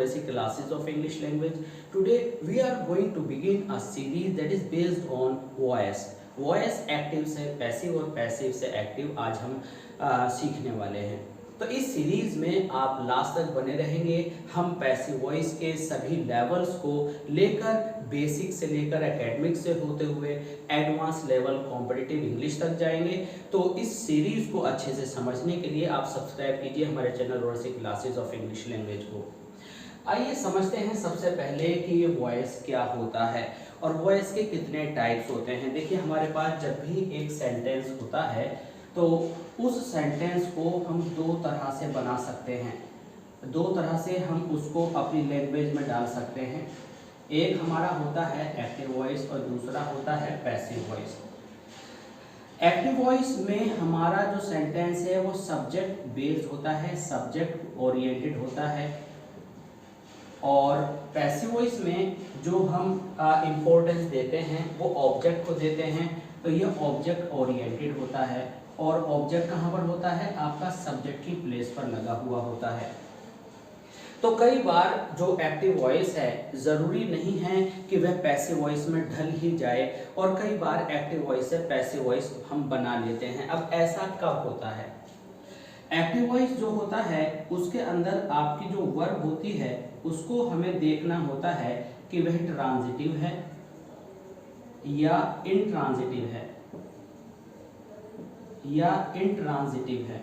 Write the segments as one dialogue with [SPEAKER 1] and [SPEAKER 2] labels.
[SPEAKER 1] Roracy classes of English language. Today we are going to begin a series that is based on voice. Voice active से passive और passive से active आज हम सीखने वाले हैं। तो इस सीरीज में आप लास्ट तक बने रहेंगे। हम पैसिव वॉइस के सभी लेवल्स को लेकर बेसिक से लेकर एकेडमिक से होते हुए एडवांस लेवल कॉम्पिटिटिव इंग्लिश तक जाएंगे। तो इस सीरीज को अच्छे से समझने के लिए आप सब्सक्राइब कीजिए हमारे चैनल रोरासी क्लासेस ऑफ इंग्लिश लैंग्वेज को। आइए समझते हैं सबसे पहले कि ये वॉइस क्या होता है और वॉइस के कितने टाइप्स होते हैं। देखिए हमारे पास जब भी एक सेंटेंस होता है तो उस सेंटेंस को हम दो तरह से बना सकते हैं। दो तरह से हम उसको अपनी लैंग्वेज में डाल सकते हैं। एक हमारा होता है एक्टिव वॉइस और दूसरा होता है पैसिव वॉइस। एक्टिव वॉइस में हमारा जो सेंटेंस है वो सब्जेक्ट बेस्ड होता है, सब्जेक्ट ओरिएंटेड होता है। और पैसिव वॉइस में जो हम इम्पोर्टेंस देते हैं वो ऑब्जेक्ट को देते हैं। तो ये ऑब्जेक्ट ओरिएंटेड होता है और ऑब्जेक्ट कहाँ पर होता है, आपका सब्जेक्ट की प्लेस पर लगा हुआ होता है। तो कई बार जो एक्टिव वॉइस है ज़रूरी नहीं है कि वह पैसिव वॉइस में ढल ही जाए और कई बार एक्टिव वॉइस से पैसिव वॉइस हम बना लेते हैं। अब ऐसा कब होता है? एक्टिव वॉइस जो होता है उसके अंदर आपकी जो वर्ब होती है उसको हमें देखना होता है कि वह ट्रांजिटिव है या इंट्रांजिटिव है है।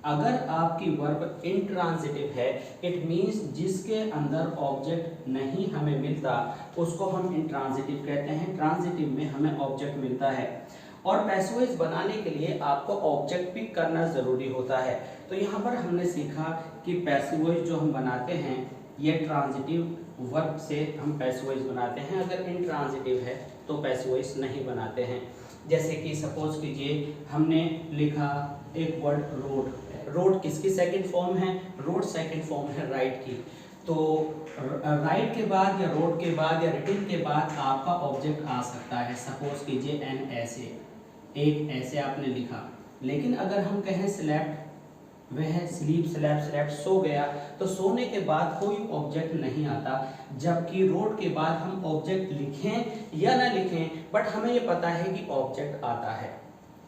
[SPEAKER 1] अगर आपकी वर्ब इंट्रांजिटिव है इट मीन्स जिसके अंदर ऑब्जेक्ट नहीं हमें मिलता उसको हम इंट्रांजिटिव कहते हैं। ट्रांजिटिव में हमें ऑब्जेक्ट मिलता है। और पैसिव वॉइस बनाने के लिए आपको ऑब्जेक्ट पिक करना ज़रूरी होता है। तो यहाँ पर हमने सीखा कि पैसिव वॉइस जो हम बनाते हैं ये ट्रांजिटिव वर्ब से हम पैसिव वॉइस बनाते हैं। अगर इंट्रांजिटिव है तो पैसिव वॉइस नहीं बनाते हैं। जैसे कि सपोज कीजिए हमने लिखा एक वर्ड रोड। रोड किसकी सेकंड फॉर्म है? रोड सेकंड फॉर्म है राइट की। तो राइट के बाद या रोड के बाद या रिटिन के बाद आपका ऑब्जेक्ट आ सकता है। सपोज कीजिए एन ऐसे, एक ऐसे आपने लिखा। लेकिन अगर हम कहें स्लेप्ट, वह स्लीप स्लेप्ट स्लेप्ट सो गया, तो सोने के बाद कोई ऑब्जेक्ट नहीं आता। जबकि रोड के बाद हम ऑब्जेक्ट लिखें या ना लिखें बट हमें ये पता है कि ऑब्जेक्ट आता है।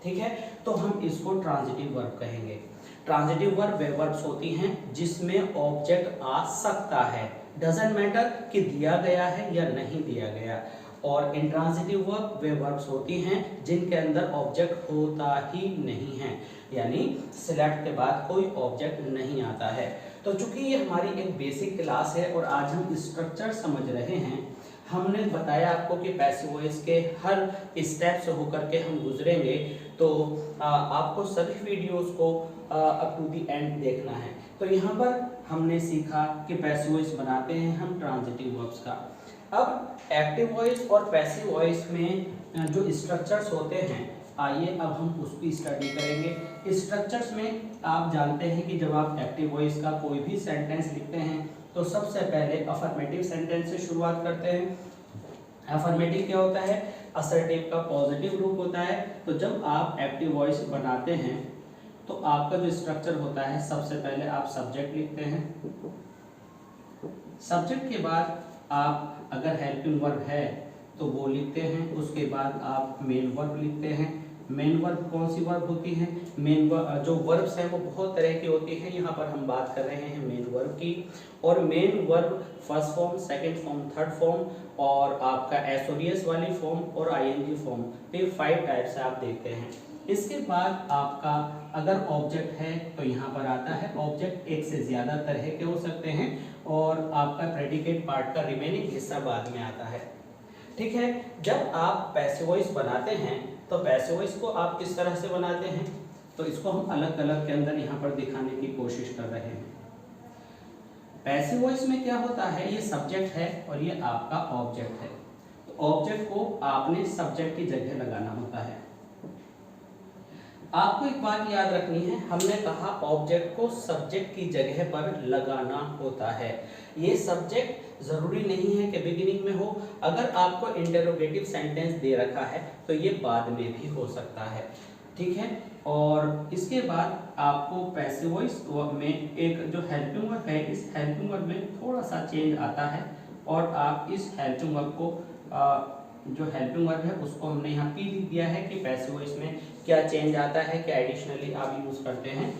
[SPEAKER 1] ठीक है, तो हम इसको ट्रांजिटिव वर्ब कहेंगे। ट्रांजिटिव वर्ब वे वर्ब्स होती हैं जिसमें ऑब्जेक्ट आ सकता है, डजंट मैटर कि दिया गया है या नहीं दिया गया। और इंट्रांजिटिव वर्ब वे वर्ब्स होती हैं जिनके अंदर ऑब्जेक्ट होता ही नहीं है, यानी सेलेक्ट के बाद कोई ऑब्जेक्ट नहीं आता है। तो चूंकि ये हमारी एक बेसिक क्लास है और आज हम स्ट्रक्चर समझ रहे हैं, हमने बताया आपको कि पैसिव वॉइस के हर स्टेप से होकर के हम गुजरेंगे। तो आपको सभी वीडियोस को अप टू दी एंड देखना है। तो यहाँ पर हमने सीखा कि पैसिव वॉइस बनाते हैं हम ट्रांजिटिव वर्ब्स का। अब एक्टिव वॉइस और पैसिव वॉइस में जो स्ट्रक्चर्स होते हैं, आइए अब हम उसकी स्टडी करेंगे। स्ट्रक्चर्स में आप जानते हैं कि जब आप एक्टिव वॉइस का कोई भी सेंटेंस लिखते हैं तो सबसे पहले अफर्मेटिव सेंटेंस से शुरुआत करते हैं। अफर्मेटिव क्या होता है? असर्टिव का पॉजिटिव रूप होता है। तो जब आप एक्टिव वॉइस बनाते हैं तो आपका जो स्ट्रक्चर होता है, सबसे पहले आप सब्जेक्ट लिखते हैं। सब्जेक्ट के बाद आप अगर हेल्पिंग वर्ब है तो वो लिखते हैं। उसके बाद आप मेन वर्ब लिखते हैं। मेन वर्ब कौन सी वर्ब होती है? मेन वर्ब जो वर्ब्स हैं वो बहुत तरह की होती हैं। यहाँ पर हम बात कर रहे हैं मेन वर्ब की। और main verb first form, second form, third form और आपका एसोरियस वाली फॉर्म और आईएनजी फॉर्म, ये 5 टाइप से आप देखते हैं। इसके बाद आपका अगर ऑब्जेक्ट है तो यहाँ पर आता है। ऑब्जेक्ट एक से ज़्यादा तरह के हो सकते हैं और आपका प्रेडिकेट पार्ट का रिमेनिंग हिस्सा बाद में आता है। ठीक है, जब आप पैसिव वॉइस बनाते हैं तो पैसिव वॉइस को आप किस तरह से बनाते हैं, तो इसको हम अलग अलग के अंदर यहाँ पर दिखाने की कोशिश कर रहे हैं। पैसिव वॉइस में क्या होता है, ये सब्जेक्ट है और ये आपका ऑब्जेक्ट है। तो ऑब्जेक्ट को आपने सब्जेक्ट की जगह लगाना होता है। आपको एक बात याद रखनी है, हमने कहा ऑब्जेक्ट को सब्जेक्ट की जगह पर लगाना होता है। ये सब्जेक्ट जरूरी नहीं है कि बिगिनिंग में हो। अगर आपको इंटरोगेटिव सेंटेंस दे रखा है तो ये बाद में भी हो सकता है। ठीक है। और इसके बाद आपको पैसिव वॉइस में एक जो हेल्पिंग वर्ब है, इस हेल्पिंग वर्ब में थोड़ा सा चेंज आता है और आप इस हेल्पिंग वर्ब को जो हेल्पिंग वर्ब है उसको हमने यहाँ पी लिख दिया है कि पैसिव वॉइस में क्या चेंज आता है, क्या एडिशनली आप यूज़ करते हैं,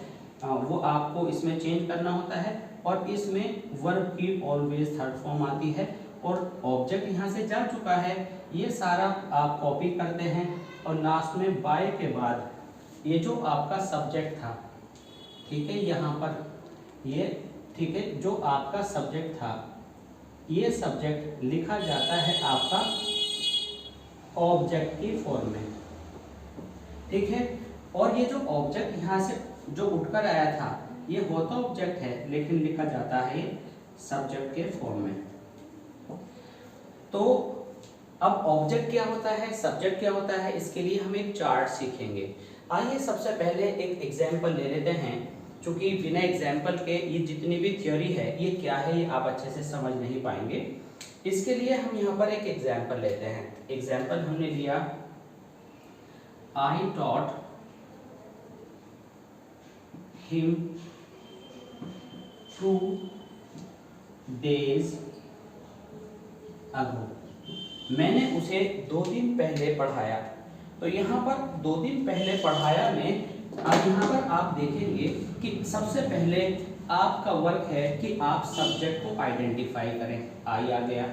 [SPEAKER 1] वो आपको इसमें चेंज करना होता है। और इसमें वर्ब की ऑलवेज थर्ड फॉर्म आती है और ऑब्जेक्ट यहाँ से जा चुका है, ये सारा आप कॉपी करते हैं और लास्ट में बाय के बाद ये जो आपका सब्जेक्ट था, ठीक है, यहाँ पर ये, ठीक है, जो आपका सब्जेक्ट था ये सब्जेक्ट लिखा जाता है आपका ऑब्जेक्ट की फॉर्म में, ठीक है। और ये जो ऑब्जेक्ट यहाँ से जो उठकर आया था ये होता ऑब्जेक्ट है लेकिन लिखा जाता है ये सब्जेक्ट के फॉर्म में। तो अब ऑब्जेक्ट क्या होता है, सब्जेक्ट क्या होता है, इसके लिए हम एक चार्ट सीखेंगे। आइए सबसे पहले एक एग्जाम्पल ले लेते हैं, क्योंकि बिना एग्जाम्पल के ये जितनी भी थ्योरी है ये क्या है ये आप अच्छे से समझ नहीं पाएंगे। इसके लिए हम यहाँ पर एक एग्जाम्पल लेते हैं। एग्जाम्पल हमने लिया, I taught him 2 days ago, मैंने उसे 2 दिन पहले पढ़ाया। तो यहाँ पर 2 दिन पहले पढ़ाया में अब यहाँ पर आप देखेंगे कि सबसे पहले आपका वर्क है कि आप सब्जेक्ट को आइडेंटिफाई करें, आई आ गया,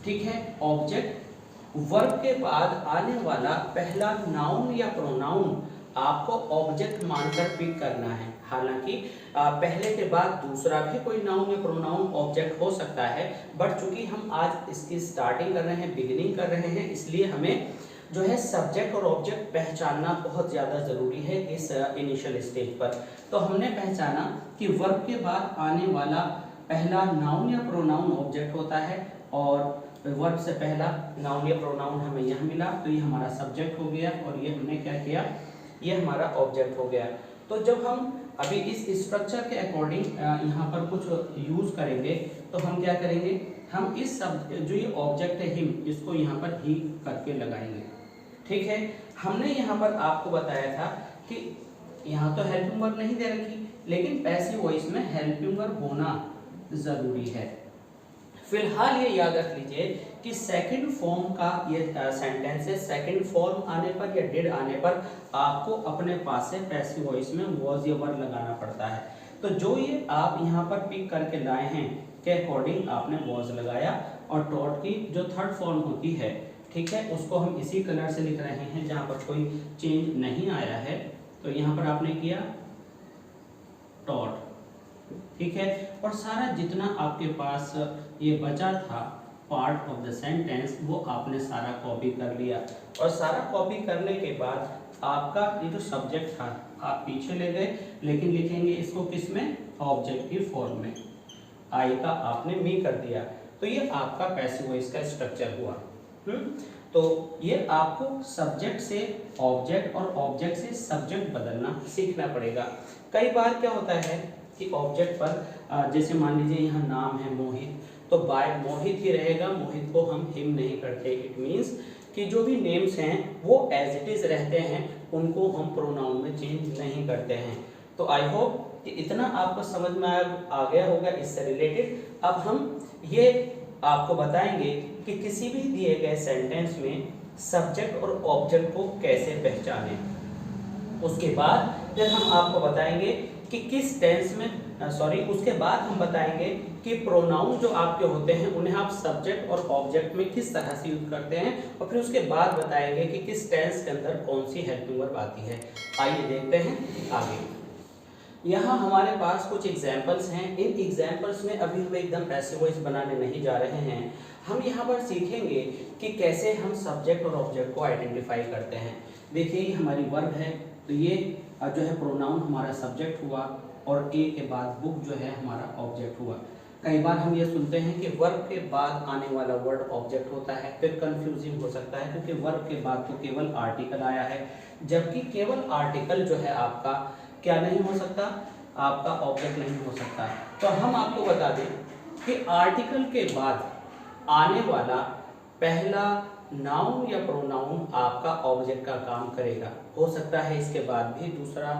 [SPEAKER 1] ठीक है। ऑब्जेक्ट वर्ब के बाद आने वाला पहला नाउन या प्रोनाउन आपको ऑब्जेक्ट मानकर पिक करना है। हालांकि पहले के बाद दूसरा भी कोई नाउन या प्रोनाउन ऑब्जेक्ट हो सकता है, बट चूंकि हम आज इसकी स्टार्टिंग कर रहे हैं, बिगिनिंग कर रहे हैं, इसलिए हमें जो है सब्जेक्ट और ऑब्जेक्ट पहचानना बहुत ज़्यादा ज़रूरी है इस इनिशियल स्टेज पर। तो हमने पहचाना कि वर्ब के बाद आने वाला पहला नाउन या प्रोनाउन ऑब्जेक्ट होता है और वर्ब से पहला नाउन या प्रोनाउन हमें यहाँ मिला, तो ये हमारा सब्जेक्ट हो गया और ये हमने क्या किया, ये हमारा ऑब्जेक्ट हो गया। तो जब हम अभी इस स्ट्रक्चर के अकॉर्डिंग यहाँ पर कुछ यूज़ करेंगे तो हम क्या करेंगे, हम इस सब जो ये ऑब्जेक्ट है हिम, इसको यहाँ पर ही करके लगाएंगे, ठीक है। हमने यहाँ पर आपको बताया था कि यहाँ तो हेल्पिंग वर्ब नहीं दे रखी, लेकिन पैसिव वॉइस में हेल्पिंग वर्ब होना ज़रूरी है। फिलहाल ये याद रख लीजिए कि सेकंड फॉर्म का ये सेंटेंस है, सेकंड फॉर्म आने पर या डिड आने पर आपको अपने पास से पैसिव वॉइस में वॉज या वर लगाना पड़ता है। तो जो ये आप यहाँ पर पिक करके लाए हैं के अकॉर्डिंग आपने वॉज लगाया और टॉट की जो थर्ड फॉर्म होती है, ठीक है, उसको हम इसी कलर से लिख रहे हैं जहाँ पर कोई चेंज नहीं आया है। तो यहाँ पर आपने किया टॉट, ठीक है। और सारा जितना आपके पास ये बचा था पार्ट ऑफ द सेंटेंस वो आपने सारा कॉपी कर लिया और सारा कॉपी करने के बाद आपका ये जो सब्जेक्ट था आप पीछे ले गए, लेकिन लिखेंगे इसको किस में, ऑब्जेक्ट की फॉर्म में, आई का आपने मी कर दिया। तो ये आपका पैसिव वॉइस का स्ट्रक्चर हुआ। तो ये आपको सब्जेक्ट से ऑब्जेक्ट और ऑब्जेक्ट से सब्जेक्ट बदलना सीखना पड़ेगा। कई बार क्या होता है कि ऑब्जेक्ट पर जैसे मान लीजिए यहाँ नाम है मोहित, तो बाय मोहित ही रहेगा, मोहित को हम हिम नहीं करते। इट मीन्स कि जो भी नेम्स हैं वो एज इट इज रहते हैं, उनको हम प्रोनाउन में चेंज नहीं करते हैं। तो आई होप कि इतना आपको समझ में आ गया होगा इससे रिलेटेड। अब हम ये आपको बताएंगे कि किसी भी दिए गए सेंटेंस में सब्जेक्ट और ऑब्जेक्ट को कैसे पहचानें। उसके बाद फिर हम आपको बताएंगे कि किस टेंस में उसके बाद हम बताएंगे कि प्रोनाउन जो आपके होते हैं उन्हें आप सब्जेक्ट और ऑब्जेक्ट में किस तरह से यूज करते हैं, और फिर उसके बाद बताएंगे कि किस टेंस के अंदर कौन सी हेल्पिंग वर्ब आती है। आइए देखते हैं आगे। यहाँ हमारे पास कुछ एग्जाम्पल्स हैं। इन एग्जाम्पल्स में अभी हम एकदम पैसिव वॉइस बनाने नहीं जा रहे हैं। हम यहाँ पर सीखेंगे कि कैसे हम सब्जेक्ट और ऑब्जेक्ट को आइडेंटिफाई करते हैं। देखिए ये हमारी वर्ब है, तो ये जो है प्रोनाउन हमारा सब्जेक्ट हुआ और ए के बाद बुक जो है हमारा ऑब्जेक्ट हुआ। कई बार हम ये सुनते हैं कि वर्ब के बाद आने वाला वर्ड ऑब्जेक्ट होता है, फिर कंफ्यूजिंग हो सकता है क्योंकि वर्ब के बाद तो केवल आर्टिकल आया है, जबकि केवल आर्टिकल जो है आपका क्या नहीं हो सकता, आपका ऑब्जेक्ट नहीं हो सकता। तो हम आपको बता दें कि आर्टिकल के बाद आने वाला पहला नाउन या प्रोनाउन आपका ऑब्जेक्ट का काम करेगा। हो सकता है इसके बाद भी दूसरा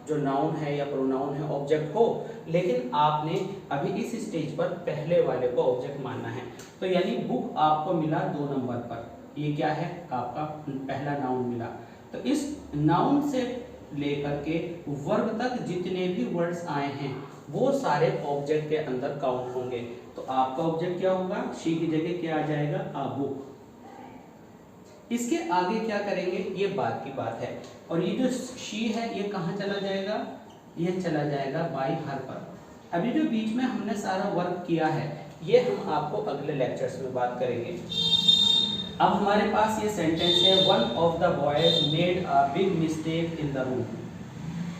[SPEAKER 1] जो नाउन है या प्रोनाउन है ऑब्जेक्ट हो, लेकिन आपने अभी इस स्टेज पर पहले वाले को ऑब्जेक्ट मानना है। तो यानी बुक आपको मिला 2 नंबर पर, ये क्या है आपका पहला नाउन मिला। तो इस नाउन से लेकर के वर्ब तक जितने भी वर्ड्स आए हैं वो सारे ऑब्जेक्ट के अंदर काउंट होंगे। तो आपका ऑब्जेक्ट क्या होगा, शी की जगह क्या आ जाएगा, अ बुक। इसके आगे क्या करेंगे ये बात की बात है। और ये जो शी है ये कहाँ चला जाएगा, ये चला जाएगा बाय हर पर। अभी जो बीच में हमने सारा वर्क किया है ये हम आपको अगले लेक्चर्स में बात करेंगे। अब हमारे पास ये सेंटेंस है, one of the boys made a big mistake in the room.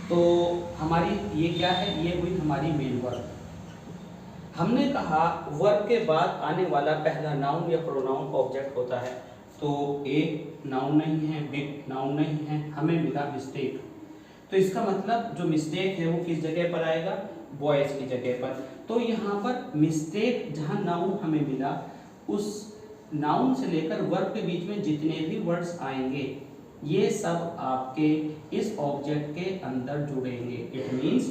[SPEAKER 1] तो हमारी ये क्या है, ये हुई हमारी मेन वर्ब। हमने कहा वर्ब के बाद आने वाला पहला नाउन या प्रोनाउन ऑब्जेक्ट होता है। तो ए नाउन नहीं है, बिग नाउन नहीं है, हमें मिला मिस्टेक। तो इसका मतलब जो मिस्टेक है वो किस जगह पर आएगा, बॉयज की जगह पर। तो यहाँ पर मिस्टेक जहाँ नाउन हमें मिला, उस नाउन से लेकर वर्ब के बीच में जितने भी वर्ड्स आएंगे ये सब आपके इस ऑब्जेक्ट के अंदर जुड़ेंगे। इट मीन्स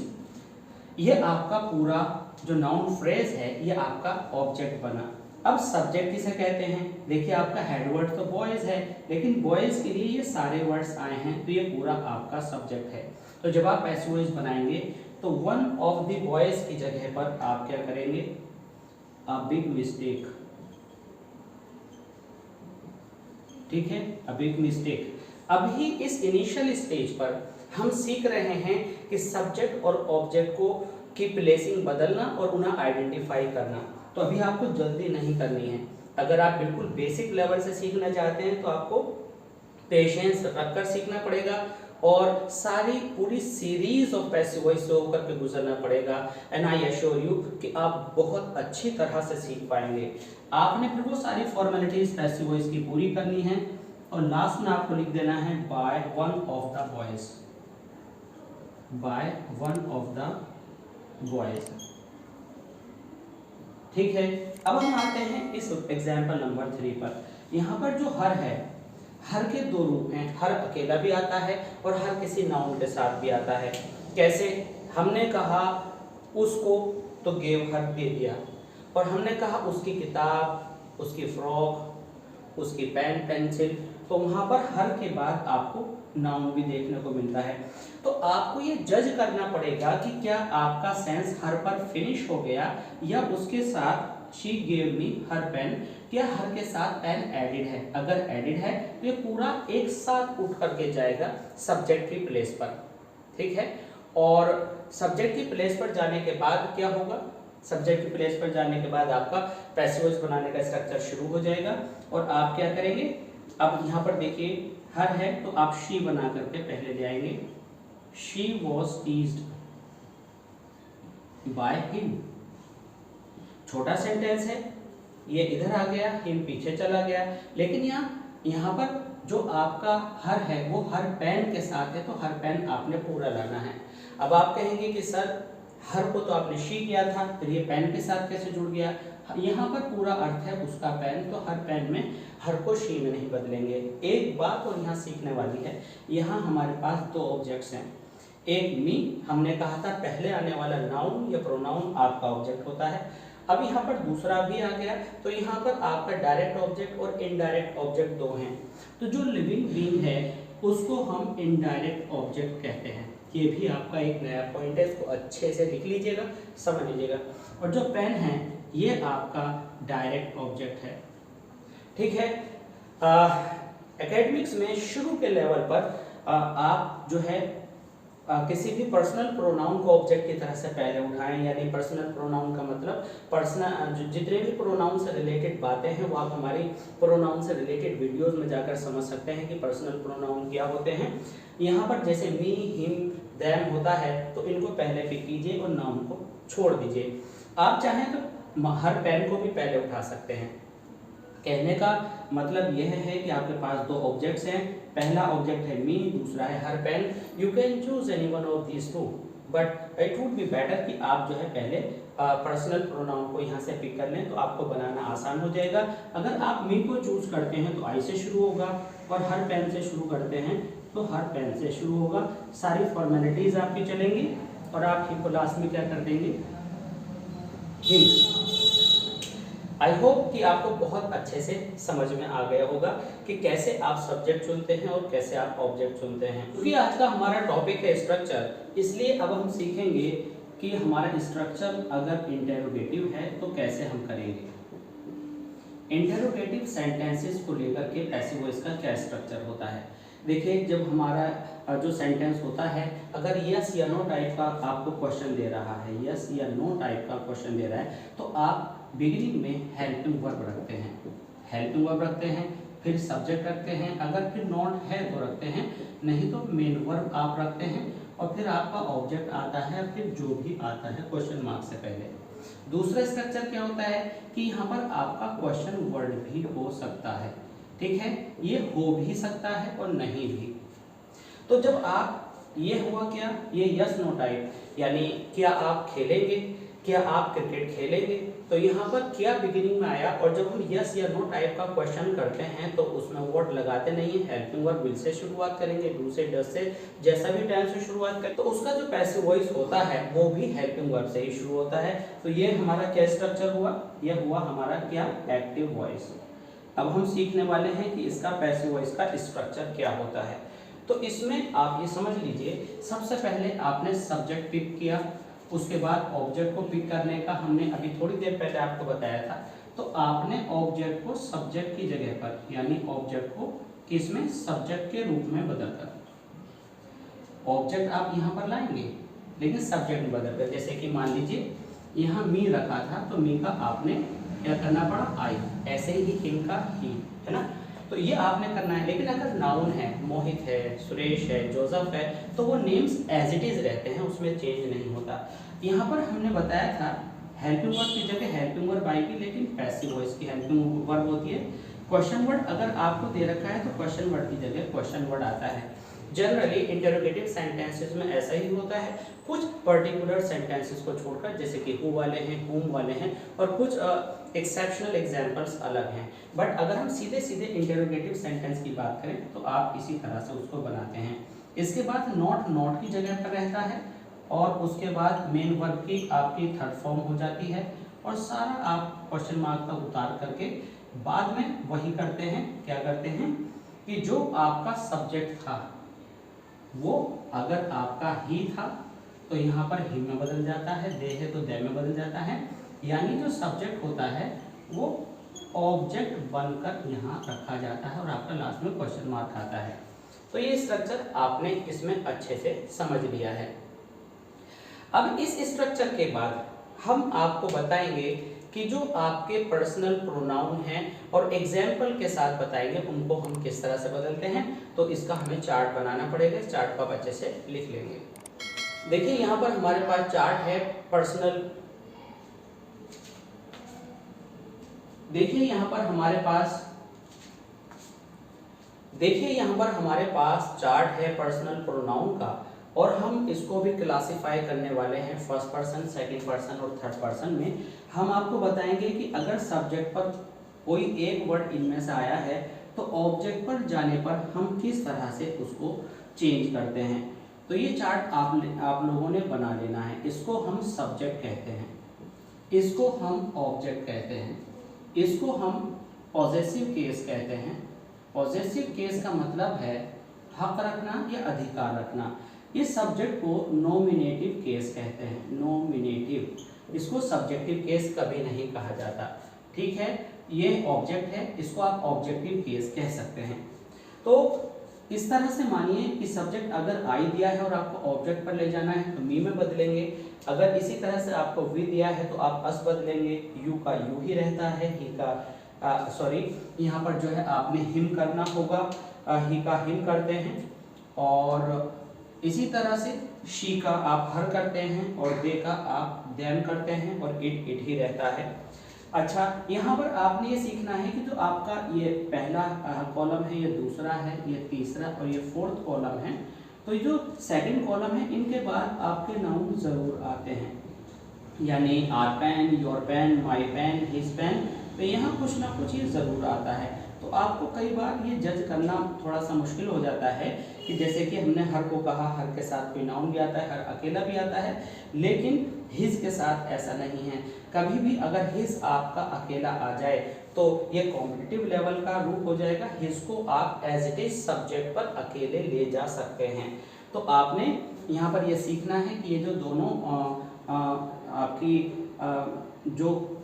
[SPEAKER 1] ये आपका पूरा जो नाउन फ्रेज है ये आपका ऑब्जेक्ट बना। अब सब्जेक्ट किसे कहते हैं, देखिए आपका हेडवर्ड तो बॉयज है, लेकिन बॉयज के लिए ये सारे वर्ड्स आए हैं तो ये पूरा आपका सब्जेक्ट है। तो जब आप पैसिव बनाएंगे तो वन ऑफ द बॉयज की जगह पर आप क्या करेंगे, अ बिग मिस्टेक। ठीक है, अ बिग मिस्टेक। अभी इस इनिशियल स्टेज पर हम सीख रहे हैं कि सब्जेक्ट और ऑब्जेक्ट को की प्लेसिंग बदलना और उन्हें आइडेंटिफाई करना। तो अभी आपको जल्दी नहीं करनी है। अगर आप बिल्कुल बेसिक लेवल से सीखना चाहते हैं तो आपको पेशेंस रखकर सीखना पड़ेगा और सारी पूरी सीरीज ऑफ पैसिव वॉइस से होकर के गुजरना पड़ेगा। एंड आई एश्योर यू कि आप बहुत अच्छी तरह से सीख पाएंगे। आपने फिर वो सारी फॉर्मेलिटीज पैसिव वॉइस की पूरी करनी है और लास्ट में आपको लिख देना है by one of the boys, by one of the boys. ठीक है, अब हम आते हैं इस एग्जाम्पल नंबर 3 पर। यहाँ पर जो हर है, हर के 2 रूप हैं, हर अकेला भी आता है और हर किसी नाउन के साथ भी आता है। कैसे, हमने कहा उसको तो गेव हर दे दिया, और हमने कहा उसकी किताब, उसकी फ्रॉक, उसकी पेन पेंसिल, तो वहाँ पर हर के बाद आपको नाउन भी देखने को मिलता है। तो आपको ये जज करना पड़ेगा कि क्या आपका सेंस हर पर फिनिश हो गया या उसके साथ she gave me her pen, क्या हर के साथ पेन एडिड है। अगर एडिड है तो ये पूरा एक साथ उठ करके जाएगा सब्जेक्ट की प्लेस पर। ठीक है, और सब्जेक्ट की प्लेस पर जाने के बाद क्या होगा, सब्जेक्ट की प्लेस पर जाने के बाद आपका पैसिव वॉइस बनाने का स्ट्रक्चर शुरू हो जाएगा। और आप क्या करेंगे, अब यहाँ पर देखिए हर है तो आप शी बना करके पहले ले आएंगे। She was teased by him. छोटा सेंटेंस है, ये इधर आ गया, हिम पीछे चला गया, लेकिन यहाँ पर जो आपका हर है वो हर पेन के साथ है, तो हर पेन आपने पूरा लाना है। अब आप कहेंगे कि सर हर को तो आपने शी किया था, फिर ये पेन के साथ कैसे जुड़ गया। यहाँ पर पूरा अर्थ है उसका पेन, तो हर पेन में हर को शी में नहीं बदलेंगे। एक बात और यहाँ सीखने वाली है, यहाँ हमारे पास 2 ऑब्जेक्ट्स हैं। एक मी, हमने कहा था पहले आने वाला नाउन या प्रोनाउन आपका ऑब्जेक्ट होता है। अब यहाँ पर दूसरा भी आ गया, तो यहाँ पर आपका डायरेक्ट ऑब्जेक्ट और इनडायरेक्ट ऑब्जेक्ट 2 हैं। तो जो लिविंग बीइंग है उसको हम इनडायरेक्ट ऑब्जेक्ट कहते हैं। ये भी आपका एक नया पॉइंट है, इसको अच्छे से लिख लीजिएगा, समझ लीजिएगा। और जो पेन है ये आपका डायरेक्ट ऑब्जेक्ट है। ठीक है, एकेडमिक्स में शुरू के लेवल पर आप जो है किसी भी पर्सनल प्रोनाउन को ऑब्जेक्ट की तरह से पहले उठाएं। यानी पर्सनल प्रोनाउन का मतलब पर्सनल जितने भी प्रोनाउन से रिलेटेड बातें हैं वो आप हमारी प्रोनाउन से रिलेटेड वीडियोस में जाकर समझ सकते हैं कि पर्सनल प्रोनाउन क्या होते हैं। यहाँ पर जैसे मी, हिम, देम होता है तो इनको पहले पिक कीजिए और नाउन को छोड़ दीजिए। आप चाहें तो हर पेन को भी पहले उठा सकते हैं। कहने का मतलब यह है कि आपके पास 2 ऑब्जेक्ट्स हैं, पहला ऑब्जेक्ट है मी, दूसरा है her pen. You can choose any one of these 2, but it would be better कि आप जो है पहले पर्सनल प्रोनाउन को यहाँ से पिक कर लें, तो आपको बनाना आसान हो जाएगा। अगर आप मी को चूज करते हैं तो आई से शुरू होगा, और हर पेन से शुरू करते हैं तो हर पेन से शुरू होगा। सारी फॉर्मेलिटीज आपकी चलेंगी और आप ही को लास्ट में क्या कर देंगे, हिम। आई होप कि आपको बहुत अच्छे से समझ में आ गया होगा कि कैसे आप सब्जेक्ट चुनते हैं और कैसे आप ऑब्जेक्ट चुनते हैं। क्योंकि आज का हमारा टॉपिक है स्ट्रक्चर, इसलिए अब हम सीखेंगे कि हमारा स्ट्रक्चर अगर इंटेरोगेटिव है तो कैसे हम करेंगे। इंटेरोगेटिव सेंटेंसेस को लेकर के पैसिव वॉइस का क्या स्ट्रक्चर होता है। देखिए, जब हमारा जो सेंटेंस होता है, अगर यस या नो टाइप का आपको क्वेश्चन दे रहा है, यस या नो टाइप का क्वेश्चन दे रहा है, तो आप बिगिनिंग में हेल्पिंग वर्ब रखते हैं, हेल्पिंग वर्ब रखते हैं, फिर सब्जेक्ट रखते हैं, अगर फिर नॉट है तो रखते हैं, नहीं तो मेन वर्ब आप रखते हैं, और फिर आपका ऑब्जेक्ट आता है, फिर जो भी आता है क्वेश्चन मार्क से पहले। दूसरा स्ट्रक्चर क्या होता है कि यहाँ पर आपका क्वेश्चन वर्ड भी हो सकता है, ठीक है, ये हो भी सकता है और नहीं भी। तो जब आप, ये हुआ क्या, ये यस नो टाइप, यानी क्या आप खेलेंगे, क्या आप क्रिकेट खेलेंगे, तो यहाँ पर क्या बिगिनिंग में आया, और जब हम यस या नो टाइप का क्वेश्चन करते हैं तो उसमें वर्ड लगाते नहीं है, हेल्पिंग वर्ब विल से शुरुआत करेंगे, डू से, डस से, जैसा भी टाइम से शुरुआत करें, तो उसका जो पैसिव वॉइस होता है वो भी हेल्पिंग वर्ब से ही शुरू होता है। तो ये हमारा क्या स्ट्रक्चर हुआ, यह हुआ हमारा क्या, एक्टिव वॉइस। अब हम सीखने वाले हैं कि इसका पैसिव वॉइस का स्ट्रक्चर क्या होता है। तो इसमें आप ये समझ लीजिए, सबसे पहले आपने सब्जेक्ट पिक किया, उसके बाद ऑब्जेक्ट को पिक करने का हमने अभी थोड़ी देर पहले आपको बताया था, तो आपने ऑब्जेक्ट को सब्जेक्ट की जगह पर, यानी ऑब्जेक्ट को किसमें, सब्जेक्ट के रूप में बदलकर, ऑब्जेक्ट आप यहाँ पर लाएंगे लेकिन सब्जेक्ट में बदलकर। जैसे कि मान लीजिए यहाँ मी रखा था, तो मी का आपने क्या करना पड़ा, आई, ऐसे ही हिम का ही, है ना, तो ये आपने करना है। लेकिन अगर नाउन है, मोहित है, सुरेश है, जोसेफ है, तो वो नेम्स एज इट इज रहते हैं, उसमें चेंज नहीं होता। यहाँ पर हमने बताया था हेल्पिंग वर्ब की जगह हेल्पिंग वर्ब आएगी, लेकिन पैसिव वॉइस की हेल्पिंग वर्ब होती है। क्वेश्चन वर्ड अगर आपको दे रखा है तो क्वेश्चन वर्ड की जगह क्वेश्चन वर्ड आता है। जनरली इंटरोगेटिव सेंटेंसेस में ऐसा ही होता है, कुछ पर्टिकुलर सेंटेंसेस को छोड़कर, जैसे कि हु वाले हैं, हुम वाले हैं, और कुछ एक्सेप्शनल एग्जांपल्स अलग हैं। बट अगर हम सीधे सीधे इंटरोगेटिव सेंटेंस की बात करें तो आप इसी तरह से उसको बनाते हैं। इसके बाद नॉट, नॉट की जगह पर रहता है, और उसके बाद मेन वर्ब की आपकी थर्ड फॉर्म हो जाती है, और सारा आप क्वेश्चन मार्क का उतार करके बाद में वही करते हैं, क्या करते हैं कि जो आपका सब्जेक्ट था वो अगर आपका ही था तो यहाँ पर ही में बदल जाता है, दे है तो दे में बदल जाता है, यानी जो सब्जेक्ट होता है वो ऑब्जेक्ट बनकर यहाँ रखा जाता है, और आपका लास्ट में क्वेश्चन मार्क आता है। तो ये स्ट्रक्चर आपने इसमें अच्छे से समझ लिया है। अब इस स्ट्रक्चर के बाद हम आपको बताएंगे कि जो आपके पर्सनल प्रोनाउन हैं, और एग्जाम्पल के साथ बताएंगे उनको हम किस तरह से बदलते हैं। तो इसका हमें चार्ट बनाना पड़ेगा, इस चार्ट को आप अच्छे से लिख लेंगे। देखिए यहाँ पर हमारे पास चार्ट है पर्सनल, देखिए यहाँ पर हमारे पास चार्ट है पर्सनल प्रोनाउन का, और हम इसको भी क्लासिफाई करने वाले हैं फर्स्ट पर्सन, सेकंड पर्सन और थर्ड पर्सन में। हम आपको बताएंगे कि अगर सब्जेक्ट पर कोई एक वर्ड इनमें से आया है तो ऑब्जेक्ट पर जाने पर हम किस तरह से उसको चेंज करते हैं। तो ये चार्ट आप लोगों ने बना लेना है। इसको हम सब्जेक्ट कहते हैं, इसको हम ऑब्जेक्ट कहते हैं, इसको हम पॉजेसिव केस कहते हैं। पॉजेसिव केस का मतलब है हक रखना या अधिकार रखना। इस सब्जेक्ट को नॉमिनेटिव केस कहते हैं, नॉमिनेटिव। इसको सब्जेक्टिव केस कभी नहीं कहा जाता, ठीक है। ये ऑब्जेक्ट है, इसको आप ऑब्जेक्टिव केस कह सकते हैं। तो इस तरह से मानिए कि सब्जेक्ट अगर आई दिया है और आपको ऑब्जेक्ट पर ले जाना है तो मी में बदलेंगे। अगर इसी तरह से आपको वी दिया है तो आप अस बदलेंगे, यू का यू ही रहता है, ही का यहाँ पर जो है आपने हिम करना होगा, ही का हिम करते हैं, और इसी तरह से शी का आप हर करते हैं, और दे का आप देम करते हैं, और इट ही रहता है। अच्छा, यहाँ पर आपने ये सीखना है कि जो आपका ये पहला कॉलम है, ये दूसरा है, ये तीसरा और ये फोर्थ कॉलम है, तो जो सेकंड कॉलम है इनके बाद आपके नाउन जरूर आते हैं, यानी our pen, your pen, my pen, his pen, तो यहाँ कुछ ना कुछ ये ज़रूर आता है। तो आपको कई बार ये जज करना थोड़ा सा मुश्किल हो जाता है कि जैसे कि हमने हर को कहा, हर के साथ कोई नाउन भी आता है, हर अकेला भी आता है, लेकिन हिज के साथ ऐसा नहीं है। कभी भी अगर हिज आपका अकेला आ जाए तो ये कॉम्पिटिटिव लेवल का रूप हो जाएगा। हिज को आप एज इट इज सब्जेक्ट पर अकेले ले जा सकते हैं। तो आपने यहाँ पर ये सीखना है कि ये जो दोनों आपकी जो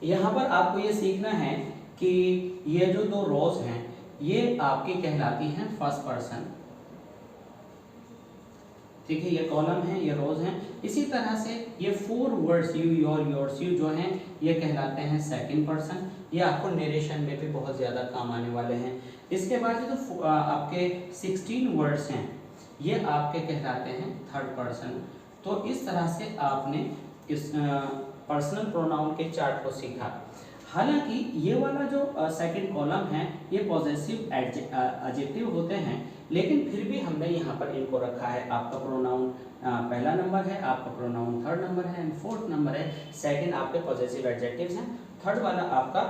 [SPEAKER 1] यहाँ पर आपको ये सीखना है कि ये जो दो रोज हैं ये आपकी कहलाती हैं फर्स्ट पर्सन, ठीक है, ये कॉलम है, ये रोज हैं। इसी तरह से ये 4 words you, your, yours, you जो हैं ये कहलाते हैं सेकंड पर्सन। ये आपको नरेशन में भी बहुत ज़्यादा काम आने वाले हैं। इसके बाद ये जो आपके 16 वर्ड्स हैं ये आपके कहलाते हैं थर्ड पर्सन। तो इस तरह से आपने इस पर्सनल प्रोनाउन के चार्ट को सीखा। हालांकि ये वाला जो सेकंड कॉलम है ये पॉजेसिव एडजेक्टिव होते हैं, लेकिन फिर भी हमने यहाँ पर इनको रखा है। आपका प्रोनाउन पहला नंबर है, आपका प्रोनाउन थर्ड नंबर है, एंड फोर्थ नंबर है। सेकंड आपके पॉजेसिव एडजेक्टिव्स हैं, थर्ड वाला आपका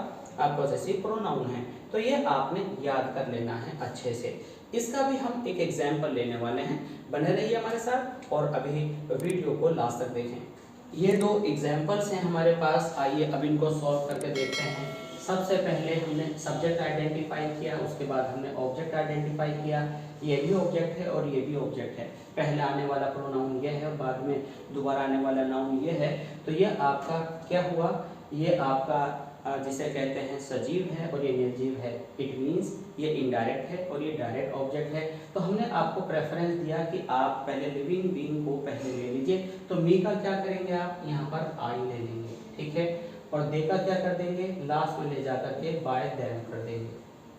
[SPEAKER 1] पॉजेसिव प्रोनाउन है। तो ये आपने याद कर लेना है अच्छे से। इसका भी हम एक एग्जाम्पल लेने वाले हैं, बने रहिए हमारे साथ और अभी वीडियो को लास्ट तक देखें। ये दो एग्जाम्पल्स हैं हमारे पास, आइए अब इनको सॉल्व करके देखते हैं। सबसे पहले हमने सब्जेक्ट आइडेंटिफाई किया, उसके बाद हमने ऑब्जेक्ट आइडेंटिफाई किया। ये भी ऑब्जेक्ट है और ये भी ऑब्जेक्ट है। पहले आने वाला प्रोनाउन ये है और बाद में दोबारा आने वाला नाउन ये है। तो ये आपका क्या हुआ, ये आपका जिसे कहते हैं सजीव है और ये निर्जीव है। इट मीन्स ये इनडायरेक्ट है और ये डायरेक्ट ऑब्जेक्ट है। तो हमने आपको प्रेफरेंस दिया कि आप पहले लिविंग बीइंग को पहले ले लीजिए। तो मी का क्या करेंगे, आप यहाँ पर आई ले लेंगे, ठीक है, और दे का क्या कर देंगे, लास्ट में ले जाकर के बाय देम कर देंगे,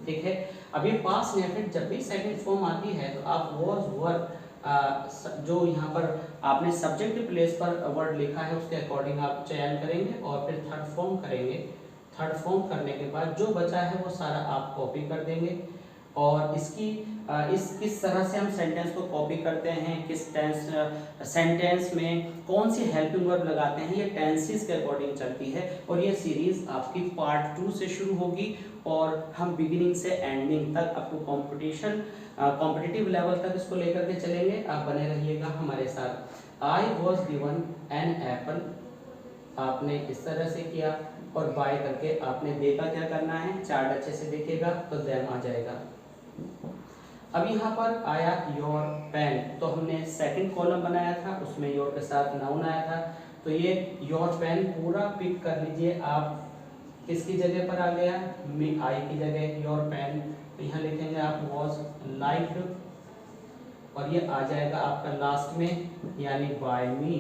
[SPEAKER 1] ठीक है। अभी पास्ट नेफिट जब भी सेकंड फॉर्म आती है तो आप वॉज, वर जो यहाँ पर आपने सब्जेक्ट के प्लेस पर वर्ड लिखा है उसके अकॉर्डिंग आप चयन करेंगे और फिर थर्ड फॉर्म करेंगे। थर्ड फॉर्म करने के बाद जो बचा है वो सारा आप कॉपी कर देंगे। और इसकी किस तरह से हम सेंटेंस को कॉपी करते हैं, किस सेंटेंस में कौन सी हेल्पिंग वर्ब लगाते हैं, ये टेंसेस के अकॉर्डिंग चलती है। और ये सीरीज आपकी पार्ट 2 से शुरू होगी और हम बिगिनिंग से एंडिंग तक आपको कॉम्पिटिटिव लेवल तक इसको लेकर के चलेंगे। आप बने रहिएगा हमारे साथ। I was given an apple, आपने इस तरह से किया और बाय करके आपने दे का क्या करना है, चार्ट अच्छे से देखिएगा तो देम आ जाएगा। अब यहाँ पर आया योर पेन, तो हमने सेकंड कॉलम बनाया था उसमें योर के साथ नाउन आया था। तो ये योर पेन पूरा पिक कर लीजिए आप। किसकी जगह पर आ गया, मी, आई की जगह योर पेन। तो यहाँ लिखेंगे आप वॉज लाइक्ड और ये आ जाएगा आपका लास्ट में यानी बाय मी।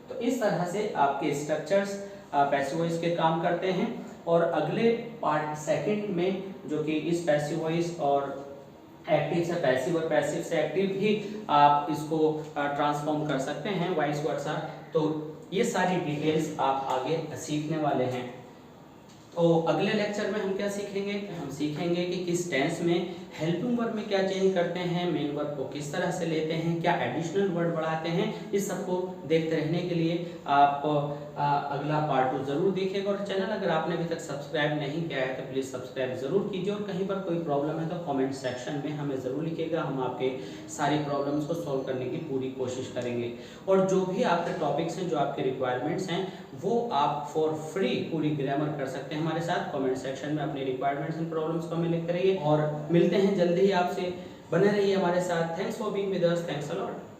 [SPEAKER 1] तो इस तरह से आपके स्ट्रक्चर्स पैसिव वॉइस के काम करते हैं। और अगले पार्ट सेकंड में जो कि इस पैसिव वॉइस और एक्टिव से पैसिव और पैसिव से एक्टिव भी आप इसको ट्रांसफॉर्म कर सकते हैं वाइस वर्सा। तो ये सारी डिटेल्स आप आगे सीखने वाले हैं। तो अगले लेक्चर में हम क्या सीखेंगे, हम सीखेंगे कि किस टेंस में हेल्पिंग वर्ब में क्या चेंज करते हैं, मेन वर्ब को किस तरह से लेते हैं, क्या एडिशनल वर्ड बढ़ाते हैं। इस सबको देखते रहने के लिए आप अगला पार्ट 2 जरूर देखिएगा। और चैनल अगर आपने अभी तक सब्सक्राइब नहीं किया है तो प्लीज़ सब्सक्राइब जरूर कीजिए। और कहीं पर कोई प्रॉब्लम है तो कमेंट सेक्शन में हमें ज़रूर लिखिएगा, हम आपके सारी प्रॉब्लम्स को सॉल्व करने की पूरी कोशिश करेंगे। और जो भी आपके टॉपिक्स हैं, जो आपके रिक्वायरमेंट्स हैं, वो आप फॉर फ्री पूरी ग्रामर कर सकते हैं हमारे साथ। कमेंट सेक्शन में अपनी रिक्वायरमेंट्स एंड प्रॉब्लम्स को हमें लिखते रहिए और मिलते हैं जल्दी ही आपसे। बने रहिए हमारे साथ। Thanks for being with us, thanks a lot.